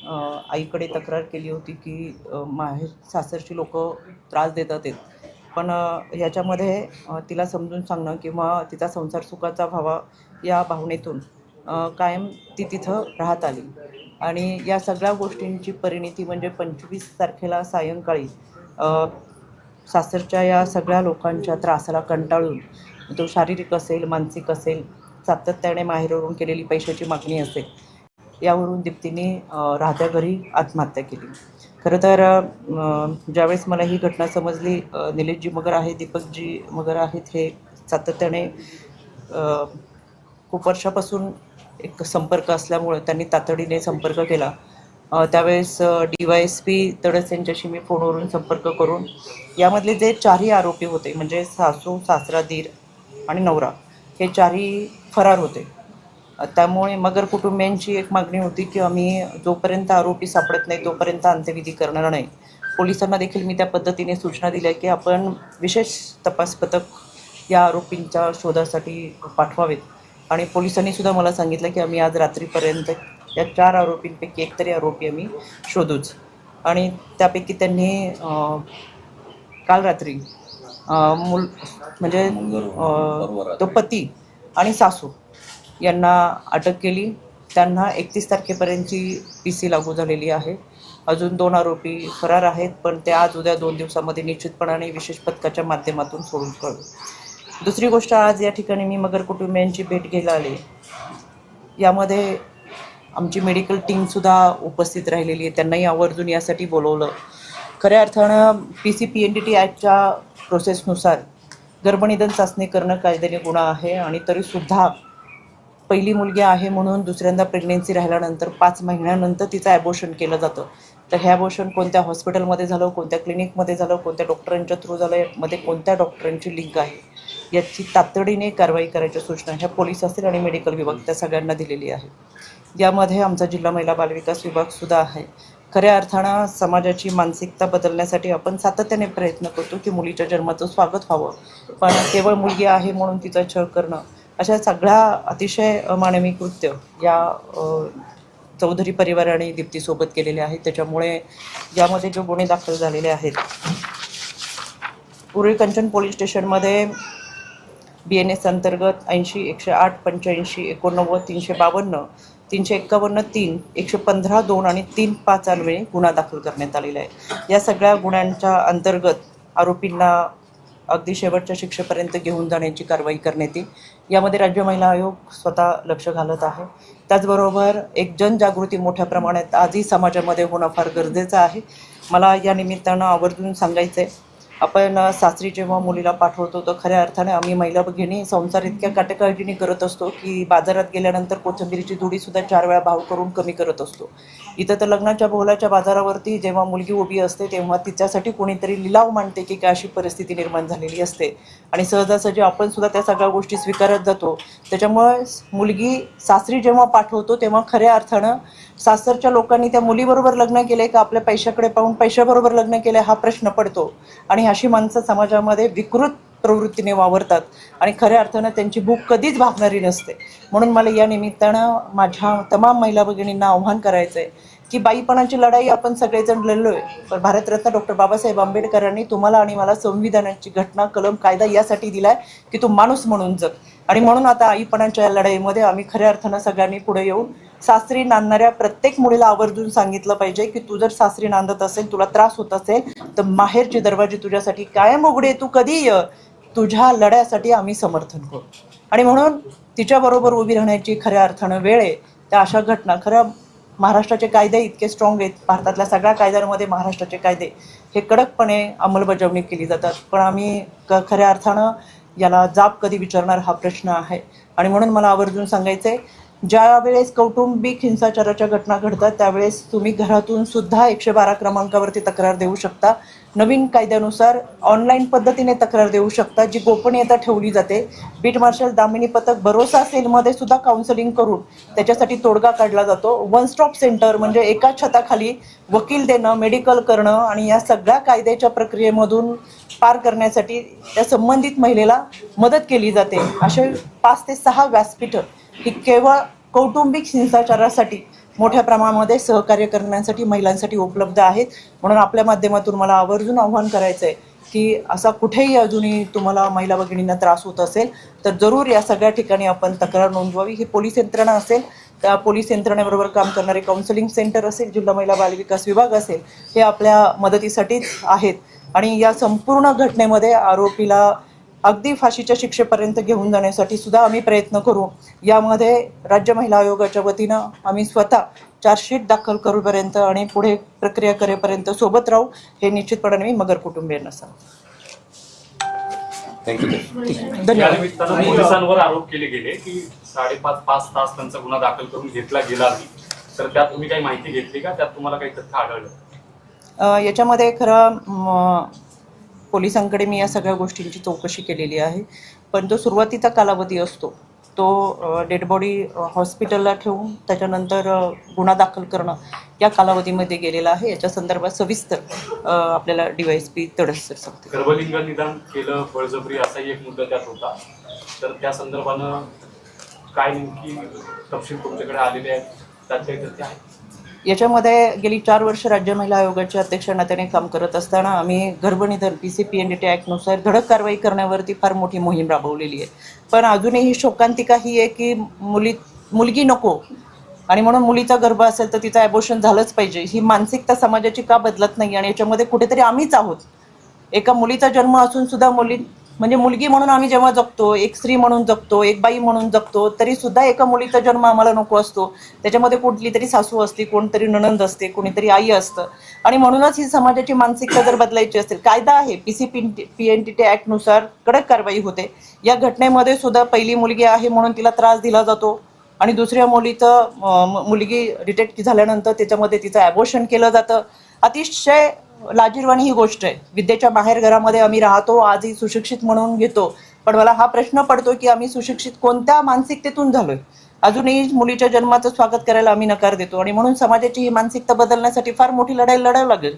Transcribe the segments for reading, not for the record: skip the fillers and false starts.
आईकडे तक्रार केली होती की माहेर सासरची लोक त्रास देतात आहेत. पण ह्याच्यामध्ये तिला समजून सांगणं किंवा तिचा संसार सुखाचा व्हावा या भावनेतून कायम ती तिथं राहत आली. आणि या सगळ्या गोष्टींची परिणिती म्हणजे 25 तारखेला सायंकाळी सासरच्या या सगळ्या लोकांच्या त्रासाला कंटाळून, तो शारीरिक असेल, मानसिक असेल, सातत्याने माहेरवरून केलेली पैशाची मागणी असेल, यावरून दीप्तीने राहत्या घरी आत्महत्या केली. खरं तर ज्यावेळेस मला ही घटना समजली, निलेशजी मगर आहे, दीपकजी मगर आहेत, हे सातत्याने खूप वर्षापासून एक संपर्क असल्यामुळं त्यांनी तातडीने संपर्क केला. त्यावेळेस DYSP तडस यांच्याशी मी फोनवरून संपर्क करून यामधले जे 4ही आरोपी होते, म्हणजे सासू, सासरा, दीर आणि नवरा, हे 4ही फरार होते. त्यामुळे मगर कुटुंबियांची एक मागणी होती की आम्ही जोपर्यंत आरोपी सापडत नाही तोपर्यंत अंत्यविधी करणार नाही. पोलिसांना देखील मी त्या पद्धतीने सूचना दिल्या की आपण विशेष तपास पथक या आरोपींच्या शोधासाठी पाठवावेत. आणि पोलिसांनी सुद्धा मला सांगितलं की आम्ही आज रात्रीपर्यंत या 4 आरोपींपैकी एक तरी आरोपी आम्ही शोधूच. आणि त्यापैकी त्यांनी काल रात्री मूल म्हणजे तो पती आणि सासू यांना अटक केली. त्यांना 31 तारखेपर्यंतची PC लागू झालेली आहे. अजून 2 आरोपी फरार आहेत, पण ते आज उद्या 2 दिवसामध्ये निश्चितपणाने विशेष पथकाच्या माध्यमातून सोडून कळू. दुसरी गोष्ट, आज या ठिकाणी मी मगर कुटुंबियांची भेट घ्यायला आले. यामध्ये आमची मेडिकल टीमसुद्धा उपस्थित राहिलेली आहे. त्यांनाही आवर्जून यासाठी बोलवलं. खऱ्या अर्थानं PCPNDT ॲक्टच्या प्रोसेसनुसार गर्भनिधन चाचणी करणं कायद्याने गुन्हा आहे. आणि तरीसुद्धा पहिली मुलगी आहे म्हणून दुसऱ्यांदा प्रेग्नेन्सी राहिल्यानंतर 5 महिन्यानंतर तिचं ॲबॉर्शन केलं जातं. तर हे ॲबॉर्शन कोणत्या हॉस्पिटलमध्ये झालं, कोणत्या क्लिनिकमध्ये झालं, कोणत्या डॉक्टरांच्या थ्रू झालं, मध्ये कोणत्या डॉक्टरांची लिंक आहे, याची तातडीने कारवाई करायच्या सूचना ह्या पोलीस असेल आणि मेडिकल विभाग त्या सगळ्यांना दिलेली आहे. यामध्ये आमचा जिल्हा महिला बालविकास विभागसुद्धा आहे. खऱ्या अर्थानं समाजाची मानसिकता बदलण्यासाठी आपण सातत्याने प्रयत्न करतो की मुलीच्या जन्माचं स्वागत व्हावं, पण केवळ मुलगी आहे म्हणून तिचा छळ करणं, अशा सगळ्या अतिशय अमानवी कृत्य या चौधरी परिवाराने दीप्तीसोबत केलेले आहेत. त्याच्यामुळे यामध्ये जो गुन्हे दाखल झालेले आहेत, उरुळी कंचन पोलीस स्टेशनमध्ये BNS अंतर्गत 80-108 85 89 352 351 3 115 2 आणि 3-5 अन्वये गुन्हा दाखल करण्यात आलेला आहे. या सगळ्या गुन्ह्यांच्या अंतर्गत आरोपींना अगदी शेवटच्या शिक्षेपर्यंत घेऊन जाण्याची कारवाई करण्यात येईल. यामध्ये राज्य महिला आयोग स्वतः लक्ष घालत आहे. त्याचबरोबर एक जनजागृती मोठ्या प्रमाणात आजही समाजामध्ये होणं फार गरजेचं आहे. मला या निमित्तानं आवर्जून सांगायचं आहे, आपण सासरी जेव्हा मुलीला पाठवतो तर खऱ्या अर्थाने आम्ही महिला भगिनी संसार इतक्या काटेकाळजीने करत असतो की बाजारात गेल्यानंतर कोथिंबीरीची जुडीसुद्धा 4 वेळा भाव करून कमी करत असतो. इथं तर लग्नाच्या बोहल्याच्या बाजारावरती जेव्हा मुलगी उभी असते तेव्हा तिच्यासाठी कोणीतरी लिलाव मांडते की काय अशी परिस्थिती निर्माण झालेली असते. आणि सहजासहजी आपण सुद्धा त्या सगळ्या गोष्टी स्वीकारत जातो. त्याच्यामुळे मुलगी सासरी जेव्हा पाठवतो तेव्हा खऱ्या अर्थानं सासरच्या लोकांनी त्या मुलीबरोबर लग्न केले का आपल्या पैशाकडे पाहून पैशाबरोबर लग्न केले हा प्रश्न पडतो. आणि अशी माणसं समाजामध्ये विकृत प्रवृत्तीने वावरतात आणि खऱ्या अर्थानं त्यांची भूक कधीच भागणारी नसते. म्हणून मला या निमित्तानं माझ्या तमाम महिला भगिनींना आव्हान करायचं आहे की बाईपणाची लढाई आपण सगळेजण लढलोय, पण भारतरत्न डॉक्टर बाबासाहेब आंबेडकरांनी तुम्हाला आणि मला संविधानाची घटना, कलम, कायदा यासाठी दिलाय की तू माणूस म्हणून जग. आणि म्हणून आता आईपणाच्या लढाईमध्ये आम्ही खऱ्या अर्थानं सगळ्यांनी पुढे येऊन सासरी नांदणाऱ्या प्रत्येक मुलीला आवर्जून सांगितलं पाहिजे की तू जर सासरी नांदत असेल, तुला त्रास होत असेल तर माहेरचे दरवाजे तुझ्यासाठी कायम उघडे, तू कधी ये, तुझ्या लढ्यासाठी आम्ही समर्थन करू. आणि म्हणून तिच्याबरोबर उभी राहण्याची खऱ्या अर्थानं वेळ आहे. त्या अशा घटना, खऱ्या महाराष्ट्राचे कायदे इतके स्ट्रॉंग आहेत, भारतातल्या सगळ्या कायद्यांमध्ये महाराष्ट्राचे कायदे हे कडकपणे अंमलबजावणी केली जातात, पण आम्ही खऱ्या अर्थानं याला जाब कधी विचारणार हा प्रश्न आहे. आणि म्हणून मला आवर्जून सांगायचं आहे, ज्या वेळेस कौटुंबिक हिंसाचाराच्या घटना घडतात त्यावेळेस तुम्ही घरातून सुद्धा 112 क्रमांकावरती तक्रार देऊ शकता. नवीन कायद्यानुसार ऑनलाईन पद्धतीने तक्रार देऊ शकता, जी गोपनीयता ठेवली जाते. बीट मार्शल दामिनी पथक भरोसा सेलमध्ये सुद्धा काउन्सिलिंग करून त्याच्यासाठी तोडगा काढला जातो. वन स्टॉप सेंटर म्हणजे एका छताखाली वकील देणं, मेडिकल करणं आणि या सगळ्या कायद्याच्या प्रक्रियेमधून पार करण्यासाठी त्या संबंधित महिलेला मदत केली जाते. असे 5 ते 6 व्यासपीठं ही केवळ कौटुंबिक हिंसाचारासाठी मोठ्या प्रमाणामध्ये सहकार्य करण्यासाठी महिलांसाठी उपलब्ध आहेत. म्हणून आपल्या माध्यमातून मला आवर्जून आव्हान करायचं आहे की असा कुठेही अजूनही तुम्हाला महिला भगिनींना त्रास होत असेल तर जरूर या सगळ्या ठिकाणी आपण तक्रार नोंदवावी. ही पोलीस यंत्रणा असेल, त्या पोलीस यंत्रणेबरोबर काम करणारे काउन्सिलिंग सेंटर असेल, जिल्हा महिला बालविकास विभाग असेल, हे आपल्या मदतीसाठीच आहेत. आणि या संपूर्ण घटनेमध्ये आरोपीला अगदी फाशीच्या शिक्षेपर्यंत घेऊन जाण्यासाठी सुद्धा आम्ही प्रयत्न करू. यामध्ये राज्य महिला आयोगाच्या वतीनं आम्ही स्वतः चार्जशीट दाखल करूपर्यंत आणि पुढे प्रक्रिया करेपर्यंत सोबत राहू, हे निश्चितपणे मी मगर कुटुंबियांना सांगतो. धन्यवाद. पोलिसांवर आरोप केले गेले की 5.5 तास त्यांचा गुन्हा दाखल करून घेतला गेला नाही, तर त्यात तुम्ही काही माहिती घेतली का? त्यात तुम्हाला काही तथ्य आढळलं? याच्यामध्ये खरं पोलिसांकडे मी या सगळ्या गोष्टींची चौकशी केलेली आहे, पण जो सुरुवातीचा कालावधी असतो तो डेड बॉडी हॉस्पिटलला ठेवून त्याच्यानंतर गुन्हा दाखल करणं या कालावधीमध्ये गेलेला आहे. याच्या संदर्भात सविस्तर आपल्याला DYSP तडस सर सांगते. गर्भलिंग निदान केलं, बळजबरी असाही एक मुद्दा त्यात होता, तर त्या संदर्भानं काय नेमकी तपशील तुमच्याकडे आलेले आहेत, त्यात काही तथ्य आहे? याच्यामध्ये गेली 4 वर्ष राज्य महिला आयोगाच्या अध्यक्ष नात्याने काम करत असताना आम्ही गर्भनिधन PCPNDT ॲक्टनुसार धडक कारवाई करण्यावरती फार मोठी मोहीम राबवलेली आहे. पण अजूनही शोकांतिका ही आहे की मुलगी नको आणि म्हणून मुलीचा गर्भ असेल तर तिचं ॲबॉर्शन झालंच पाहिजे, ही मानसिकता समाजाची का बदलत नाही? आणि याच्यामध्ये कुठेतरी आम्हीच आहोत. एका मुलीचा जन्म असून सुद्धा मुलगी म्हणून आम्ही जेव्हा जगतो, एक स्त्री म्हणून जगतो, एक बाई म्हणून जगतो, तरी सुद्धा एका मुलीचा जन्म आम्हाला नको असतो. त्याच्यामध्ये कुठली तरी सासू असते, कोणतरी नणंद असते, कोणीतरी आई असतं. आणि म्हणूनच ही समाजाची मानसिकता जर बदलायची असेल, कायदा आहे PCPNDT ॲक्टनुसार कडक कारवाई होते. या घटनेमध्ये सुद्धा पहिली मुलगी आहे म्हणून तिला त्रास दिला जातो आणि दुसऱ्या मुलगी डिटेक्ट झाल्यानंतर त्याच्यामध्ये तिचं ॲबॉर्शन केलं जातं. अतिशय लाजिरवाणी ही गोष्ट आहे. विद्येच्या बाहेरघरामध्ये आम्ही राहतो, आजही सुशिक्षित म्हणून घेतो, पण मला हा प्रश्न पडतो की आम्ही सुशिक्षित कोणत्या मानसिकतेतून झालोय? अजूनही मुलीच्या जन्माचं स्वागत करायला आम्ही नकार देतो आणि म्हणून समाजाची ही मानसिकता बदलण्यासाठी फार मोठी लढाई लढावं लागेल.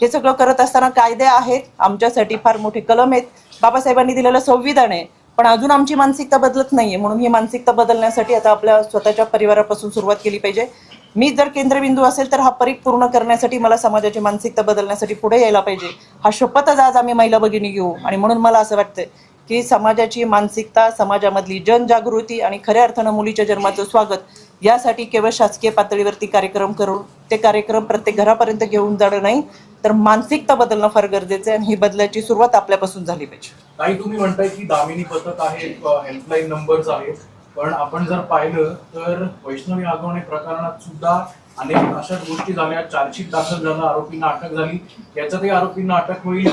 हे सगळं करत असताना कायदे आहेत, आमच्यासाठी फार मोठे कलम आहेत, बाबासाहेबांनी दिलेलं संविधान आहे, पण अजून आमची मानसिकता बदलत नाहीये. म्हणून ही मानसिकता बदलण्यासाठी आता आपल्या स्वतःच्या परिवारापासून सुरुवात केली पाहिजे. मी जर केंद्रबिंदू असेल तर हा परीघ पूर्ण करण्यासाठी मला समाजाची मानसिकता बदलण्यासाठी पुढे यायला पाहिजे. हा शपथच आज आम्ही महिला भगिनी घेऊ. आणि म्हणून मला असं वाटतं की समाजाची मानसिकता, समाजामधली जनजागृती आणि खऱ्या अर्थानं मुलीच्या जन्माचं स्वागत यासाठी केवळ शासकीय पातळीवरती कार्यक्रम करून ते कार्यक्रम प्रत्येक घरापर्यंत घेऊन जाणं नाही, तर मानसिकता बदलणं फार गरजेचं आहे आणि ही बदलाची सुरुवात आपल्यापासून झाली पाहिजे. काही तुम्ही म्हणताय की दामिनी पथक आहे, हेल्पलाईन नंबर्स आहेत, पण आपण जर पाहिलं तर वैष्णवी आगवणे प्रकरणात सुद्धा अनेक अशाच गोष्टी झाल्या. चार्जशीट दाखल झालं, आरोपींना अटक झाली, याच्यातही आरोपींना अटक होईल,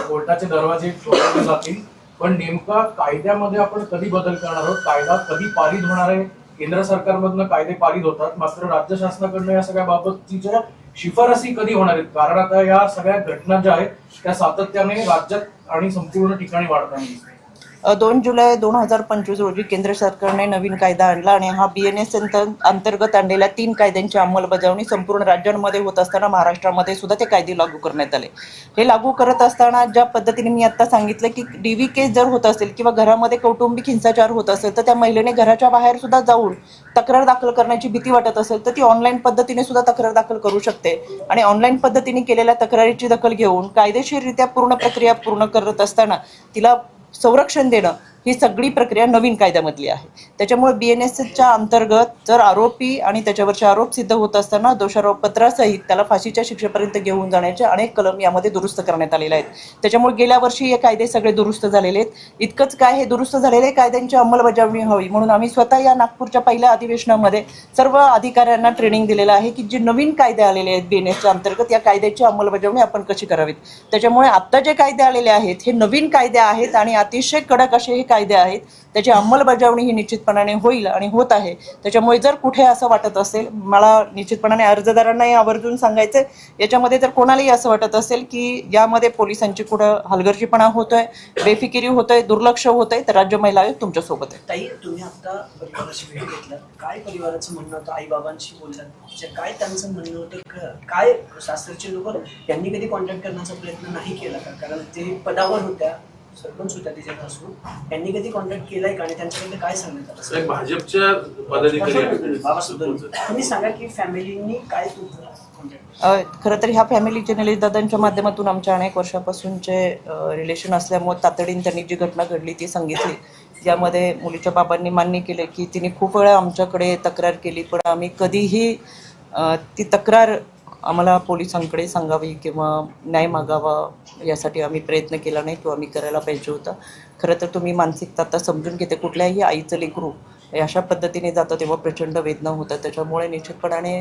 कोर्टाचे दरवाजे ठोठावले जातील. पण नेमका कायद्यामध्ये आपण कधी बदल करणार आहोत? कायदा कधी पारित होणार आहे? केंद्र सरकारमधनं कायदे पारित होतात, मात्र राज्य शासनाकडनं या सगळ्या बाबतीच्या शिफारसी कधी होणार आहेत? कारण आता या सगळ्या घटना ज्या आहेत त्या सातत्याने राज्यात आणि संपूर्ण ठिकाणी वाढताना दिसतात. 2 जुलै 2025 रोजी केंद्र सरकारने नवीन कायदा आणला आणि हा BNS अंतर्गत आणलेल्या 3 कायद्यांची अंमलबजावणी संपूर्ण राज्यांमध्ये होत असताना महाराष्ट्रामध्ये सुद्धा ते कायदे लागू करण्यात आले. हे लागू करत असताना ज्या पद्धतीने मी आता सांगितलं की DV केस जर होत असेल किंवा घरामध्ये कौटुंबिक हिंसाचार होत असेल तर त्या महिलेने घराच्या बाहेर सुद्धा जाऊन तक्रार दाखल करण्याची भीती वाटत असेल तर ती ऑनलाईन पद्धतीने सुद्धा तक्रार दाखल करू शकते. आणि ऑनलाईन पद्धतीने केलेल्या तक्रारीची दखल घेऊन कायदेशीररित्या पूर्ण प्रक्रिया पूर्ण करत असताना तिला संरक्षण देणं ही सगळी प्रक्रिया नवीन कायद्यामधली आहे. त्याच्यामुळे BNSच्या अंतर्गत जर आरोपी आणि त्याच्यावरचे आरोप सिद्ध होत असताना दोषारोप पत्रासहित त्याला फाशीच्या शिक्षेपर्यंत घेऊन जाण्याचे अनेक कलम यामध्ये दुरुस्त करण्यात आलेले आहेत. त्याच्यामुळे गेल्या वर्षी हे कायदे सगळे दुरुस्त झालेले आहेत. इतकंच काय, हे दुरुस्त झालेले कायद्यांची अंमलबजावणी हवी म्हणून आम्ही स्वतः या नागपूरच्या पहिल्या अधिवेशनामध्ये सर्व अधिकाऱ्यांना ट्रेनिंग दिलेलं आहे की जे नवीन कायदे आलेले आहेत BNSच्या अंतर्गत या कायद्याची अंमलबजावणी आपण कशी करावीत. त्याच्यामुळे आत्ता जे कायदे आलेले आहेत हे नवीन कायदे आहेत आणि अतिशय कडक असे हे कायदे आहेत. त्याची अंमलबजावणी ही निश्चितपणाने होईल आणि होत आहे. त्याच्यामुळे जर कुठे असं वाटत असेल, मला निश्चितपणाने अर्जदारांनाही आवर्जून सांगायचं, याच्यामध्ये जर कोणालाही असं वाटत असेल की यामध्ये पोलिसांची कुठं हलगर्जीपणा होतोय, बेफिकिरी होतोय, दुर्लक्ष होतंय, तर राज्य महिला आयोग तुमच्यासोबत आहे. ताई, तुम्ही आता परिवाराशी भेट घेतला, काय परिवाराचं म्हणणं होतं? आई बाबांशी बोललात, काय त्यांचं म्हणणं होतं? काय सासरचे लोक यांनी कधी कॉन्टॅक्ट करण्याचा प्रयत्न नाही केला का? कारण ते पदावर होत्या, सरपंच होत्या तिच्यापासून, त्यांनी कधी कॉन्टॅक्ट केलाय का आणि त्यांच्याकडे काय सांगण्यात आलं? एक भाजपच्या पदाधिकारी आहेत. बाबा सुद्धा तुम्ही सांगा की फॅमिलीनी काय कॉन्टॅक्ट? खरं तर ह्या फॅमिलीचे निलेश दादांच्या माध्यमातून आमच्या अनेक वर्षापासूनचे रिलेशन असल्यामुळे तातडीने त्यांनी जी घटना घडली ती सांगितली. यामध्ये मुलीच्या बाबांनी मान्य केले की तिने खूप वेळा आमच्याकडे तक्रार केली, पण आम्ही कधीही ती तक्रार आम्हाला पोलिसांकडे सांगावी किंवा न्याय मागावा यासाठी आम्ही प्रयत्न केला नाही, तो आम्ही करायला पाहिजे होता. खरं तर तुम्ही मानसिकता आता समजून घेते, कुठल्याही आईचं लेकरू अशा पद्धतीने जातं तेव्हा प्रचंड वेदना होतात. त्याच्यामुळे निश्चितपणाने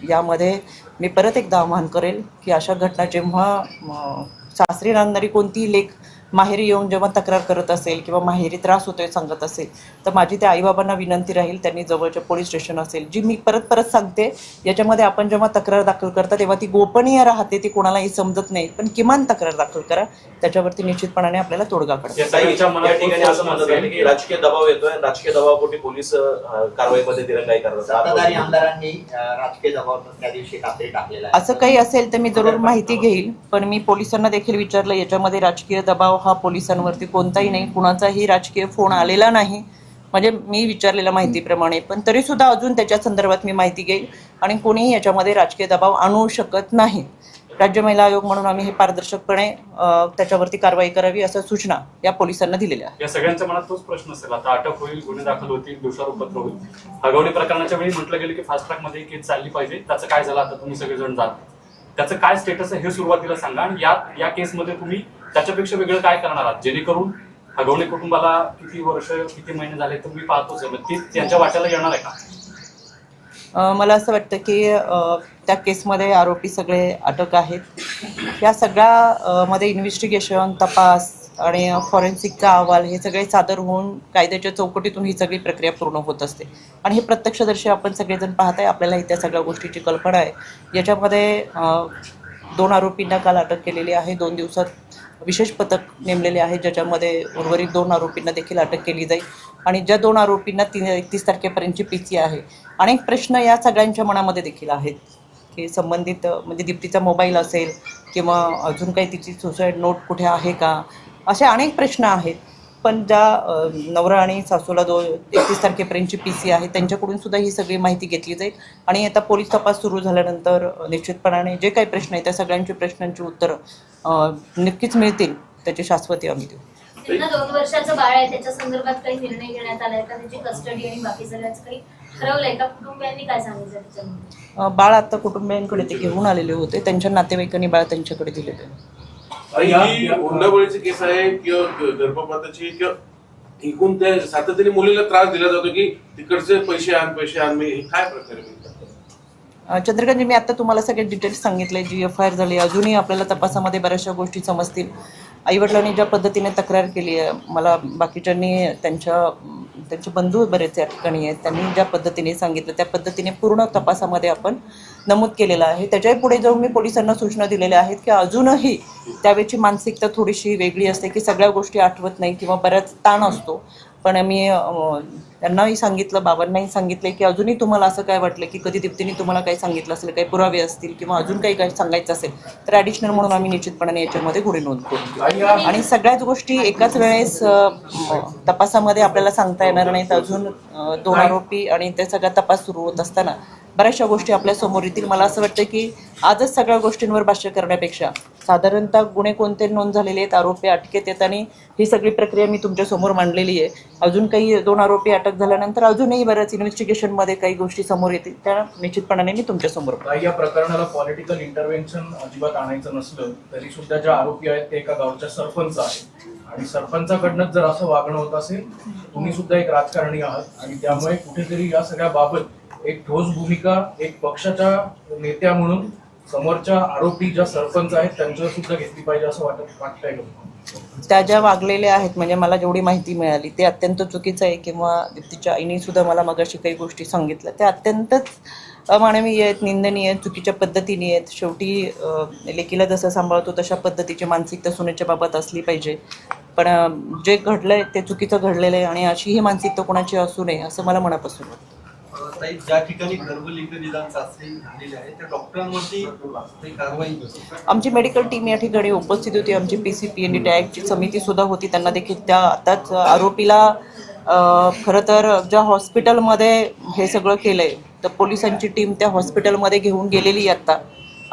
यामध्ये मी परत एकदा आवाहन करेल की अशा घटना जेव्हा सासरी राहणारी कोणतीही लेक माहेरी येऊन जेव्हा तक्रार करत असेल किंवा माहेरी त्रास होतोय सांगत असेल, तर माझी त्या आईबाबांना विनंती राहील त्यांनी जवळच्या पोलीस स्टेशन असेल, जी मी परत सांगते, याच्यामध्ये आपण जेव्हा तक्रार दाखल करता तेव्हा ती गोपनीय राहते, ती कोणालाही समजत नाही, पण किमान तक्रार दाखल करा, त्याच्यावरती निश्चितपणाने आपल्याला तोडगा काढता. या ठिकाणी असं म्हणत आहे की राजकीय दबाव येतोय, राजकीय दबावापोटी पोलीस कारवाईमध्ये दिरंगाई करतात. सत्ताधारी आमदारांनी राजकीय दबाव त्या दिवशी कात्री टाकलेला आहे. असं काही असेल तर मी जरूर माहिती घेईल, पण मी पोलिसांना देखील विचारलं, याच्यामध्ये राजकीय दबाव हा पोलिसांवरती कोणताही नाही, कुणाचाही राजकीय फोन आलेला नाही, म्हणजे मी विचारलेल्या माहितीप्रमाणे, पण तरीसुद्धा अजून त्याच्या संदर्भात मी माहिती घेईल आणि कोणीही याच्यामध्ये राजकीय दबाव आणू शकत नाही. राज्य महिला आयोग म्हणून आम्ही हे पारदर्शकपणे त्याच्यावरती कारवाई करावी असं सूचना या पोलिसांना दिलेल्या आहेत. या सगळ्यांच्या मनात तोच प्रश्न असेल, आता अटक होईल, गुन्हे दाखल होतील, दोषारोपपत्र होईल. हगवणी प्रकरणाच्या वेळी म्हटलं गेलं की फास्ट ट्रॅक मध्ये केस चालली पाहिजे, त्याचं काय झालं आता तुम्ही सगळेजण जात, त्याचं काय स्टेटस आहे हे सुरुवातीला सांगा आणि या केसमध्ये तुम्ही त्याच्यापेक्षा वेगळं काय करणार आहात जेणेकरून हगवणे कुटुंबाला किती वर्ष किती महिने झाले तुम्ही पाहतोच आहे, ती त्यांच्या वाट्याला येणार आहे का? मला असं वाटतं की त्या केसमध्ये आरोपी सगळे अटक आहेत. या सगळ्या मध्ये इन्व्हेस्टिगेशन, तपास आणि फॉरेन्सिकचा अहवाल हे सगळे सादर होऊन कायद्याच्या चौकटीतून ही सगळी प्रक्रिया पूर्ण होत असते आणि हे प्रत्यक्षदर्शी आपण सगळेजण पाहत आहे, आपल्यालाही त्या सगळ्या गोष्टीची कल्पना आहे. याच्यामध्ये 2 आरोपींना काल अटक केलेली आहे. 2 दिवसात विशेष पथक नेमलेले आहे, ज्याच्यामध्ये उर्वरित 2 आरोपींना देखील अटक केली जाईल आणि ज्या 2 आरोपींना 31 तारखेपर्यंतची PC आहे. अनेक प्रश्न या सगळ्यांच्या मनामध्ये देखील आहेत की संबंधित म्हणजे दीप्तीचा मोबाईल असेल किंवा अजून काही तिची सुसाईड नोट कुठे आहे का, असे अनेक प्रश्न आहेत. पण ज्या नवरा आणि सासूला 31 तारखेपर्यंतची PC आहे त्यांच्याकडून सुद्धा ही सगळी माहिती घेतली जाईल आणि आता पोलीस तपास सुरू झाल्यानंतर निश्चितपणाने जे काही प्रश्न आहेत त्या सगळ्यांची प्रश्नांची उत्तरं नक्कीच मिळतील, त्याची शाश्वती आम्ही देऊ. त्यांना 2 वर्षाचं बाळ आहे, त्याच्या संदर्भात काही निर्णय घेण्यात आलाय का? त्याची कस्टडी आणि बाकी सगळ्याचं काही ठरवलंय का? कुटुंबियांनी काय सांगितलं त्याच्यामध्ये? बाळ आता कुटुंबियांकडे ते घेऊन आलेले होते, त्यांच्या नातेवाईकांनी बाळ त्यांच्याकडे दिलेलं आहे. ही हुंडाबळीची केस आहे किंवा गर्भपाताची किंवा एकूण त्या सातत्याने मुलीला त्रास दिला जातो की तिकडचे पैसे आण मी काय प्रकारे? चंद्रकांतजी, मी आता तुम्हाला सगळे डिटेल्स सांगितले, जी FIR झाली, अजूनही आपल्याला तपासामध्ये बऱ्याचशा गोष्टी समजतील. आईवडिलांनी ज्या पद्धतीने तक्रार केली आहे, मला बाकीच्यांनी त्यांचे बंधू बरेच या ठिकाणी आहेत, त्यांनी ज्या पद्धतीने सांगितलं त्या पद्धतीने पूर्ण तपासामध्ये आपण नमूद केलेलं आहे. त्याच्याही पुढे जाऊन मी पोलिसांना सूचना दिलेल्या आहेत की अजूनही त्यावेळची मानसिकता थोडीशी वेगळी असते की सगळ्या गोष्टी आठवत नाही किंवा बऱ्याच ताण असतो, पण मी त्यांनाही सांगितलं, बाबांनाही सांगितले की अजूनही तुम्हाला असं काय वाटलं की कधी दीप्तीने तुम्हाला काही सांगितलं असेल, काही पुरावे असतील किंवा अजून काही सांगायचं असेल तर ॲडिशनल म्हणून आम्ही निश्चितपणे याच्यामध्ये गुन्हे नोंद करू आणि सगळ्याच गोष्टी एकाच वेळेस तपासामध्ये आपल्याला सांगता येणार नाहीत. अजून 2 आरोपी आणि ते सगळा तपास सुरू होत असताना बऱ्याचशा गोष्टी आपल्या समोर येतील. मला असं वाटतं की आजच सगळ्या गोष्टींवर भाष्य करण्यापेक्षा साधारणतः गुन्हे कोणते नोंद झालेले आहेत, आरोपी अटकेत येताना ही सगळी प्रक्रिया मी तुमच्यासमोर मांडलेली आहे. अजून काही 2 आरोपी अटक झाल्यानंतर अजूनही बऱ्याच इन्व्हेस्टिगेशनमध्ये काही गोष्टी समोर येतील, त्या निश्चितपणाने मी तुमच्यासमोर. या प्रकरणाला पॉलिटिकल इंटरव्हेन्शन अजिबात आणायचं नसलं तरी सुद्धा ज्या आरोपी आहेत ते एका गावच्या सरपंच आहेत आणि सरपंचाकडनं जर असं वागणं होत असेल, तुम्ही सुद्धा एक राजकारणी आहात आणि त्यामुळे कुठेतरी या सगळ्या बाबत एक ठोस भूमिका एक पक्षाच्या नेत्या म्हणून समोरच्या आरोपी ज्या सरपंच आहेत त्यांच्यावर सुद्धा घेतली पाहिजे असं वाटतंय का? त्या ज्या वागलेल्या आहेत, म्हणजे मला जेवढी माहिती मिळाली ते अत्यंत चुकीचं आहे किंवा दीप्तीच्या आईने सुद्धा मला मगाशी काही गोष्टी सांगितल्या त्या अत्यंतच अमानवीय आहेत, निंदनीय आहेत, चुकीच्या पद्धतीने आहेत. शेवटी लेकीला जसं सांभाळतो तशा पद्धतीची मानसिकता सुनेच्या बाबत असली पाहिजे, पण जे घडलंय ते चुकीचं घडलेलं आहे आणि अशी ही मानसिकता कोणाची असू नये असं मला मनापासून वाटतं. ताई, ज्या ठिकाणी गर्भलिंग निदान चाचणी झालेली आहे त्या डॉक्टरांवरती काही कारवाई आमची मेडिकल टीम या ठिकाणी उपस्थित होती. आमची PCPND टॅगची समिती सुद्धा होती. त्यांना देखील त्या आताच आरोपीला खरं तर ज्या हॉस्पिटलमध्ये हे सगळं केलंय तर पोलिसांची टीम त्या हॉस्पिटलमध्ये घेऊन गेलेली आहे. आता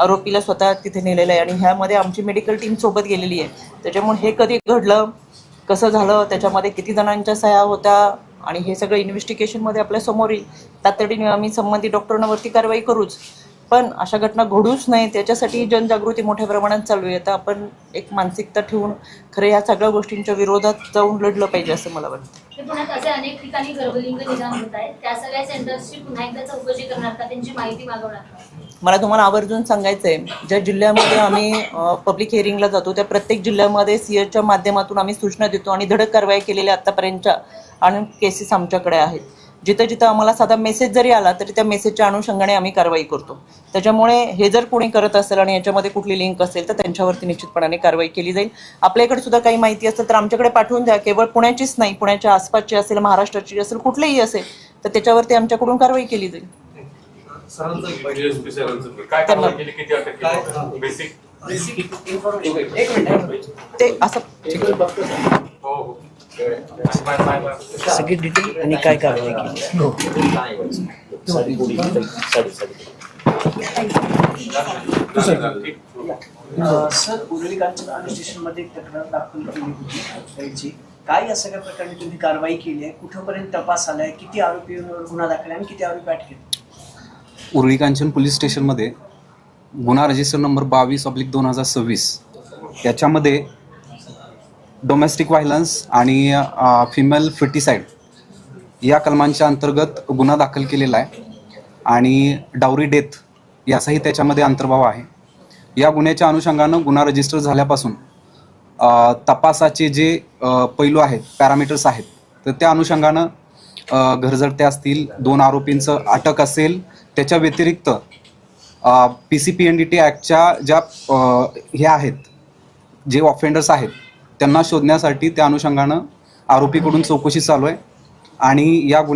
आरोपीला स्वतः तिथे नेलेलं आहे आणि ह्यामध्ये आमची मेडिकल टीम सोबत गेलेली आहे. त्याच्यामुळे हे कधी घडलं, कसं झालं, त्याच्यामध्ये किती जणांच्या सह्या होत्या आणि हे सगळं इन्व्हेस्टिगेशनमध्ये आपल्या समोर येईल. तातडीने आम्ही संबंधित डॉक्टरांवरती कारवाई करूच, पण अशा घटना घडूच नाही त्याच्यासाठी जनजागृती मोठ्या प्रमाणात चालू आहे. तर आपण एक मानसिकता ठेवून खरं या सगळ्या गोष्टींच्या विरोधात जाऊन लढलं पाहिजे असं मला वाटतं. पुण्यात असे अनेक ठिकाणी गर्भलिंग निदान होत आहेत, त्या सगळ्या सेंटर्सची पुन्हा एकदा चौकशी करणार का, त्यांची माहिती मागवणार का? मला तुम्हाला आवर्जून सांगायचं आहे, ज्या जिल्ह्यामध्ये आम्ही पब्लिक हिअरिंगला जातो त्या प्रत्येक जिल्ह्यामध्ये CHच्या माध्यमातून आम्ही सूचना देतो आणि धडक कारवाई केलेल्या आत्तापर्यंतच्या आणि केसेस आमच्याकडे आहेत. जिथं जिथं आम्हाला साधा मेसेज जरी आला तरी त्या मेसेजच्या अनुषंगाने आम्ही कारवाई करतो. त्याच्यामुळे हे जर कोणी करत असेल आणि याच्यामध्ये कुठली लिंक असेल तर त्यांच्यावरती निश्चितपणाने कारवाई केली जाईल. आपल्याकडे सुद्धा काही माहिती असेल तर आमच्याकडे पाठवून द्या. केवळ पुण्याचीच नाही, पुण्याच्या आसपासची असेल, महाराष्ट्राची असेल, कुठलीही असेल तर त्याच्यावरती आमच्याकडून कारवाई केली जाईल. DSP सरांचं काय कारवाई केली, किती अटक केली, बेसिक इन्फॉर्मेशन ते असं हो हो बाय बाय बाय. सगळी डिटेल आणि काय कारवाई केली. सर, उरळी कांचन पोलीस स्टेशनमध्ये एक तक्रार दाखल केली होती त्याची. काय या सगळ्या प्रकारे तुम्ही कारवाई केली आहे, कुठपर्यंत तपास आलाय, किती आरोपींवर गुन्हा दाखल आहे आणि किती आरोपी अटकेत? उरळी कांचन पोलीस स्टेशनमध्ये गुन्हा रजिस्टर नंबर 22/2026 याच्यामध्ये डोमेस्टिक व्हायलन्स आणि फिमेल फिटिसाईड या कलमांच्या अंतर्गत गुन्हा दाखल केलेला आहे आणि डावरी डेथ याचाही त्याच्यामध्ये अंतर्भाव आहे. या गुन्ह्याच्या अनुषंगानं गुन्हा रजिस्टर झाल्यापासून तपासाचे जे पैलू आहेत, पॅरामीटर्स आहेत, तर त्या अनुषंगानं घरजडते असतील, 2 आरोपींचं अटक असेल, त्याच्या व्यतिरिक्त PCPNDT ॲक्टच्या ज्या हे आहेत, जे ऑफेंडर्स आहेत त्यांना शोधण्यासाठी त्या अनुषंगानं आरोपीकडून चौकशी चालू आहे आणि या गुन्ह्या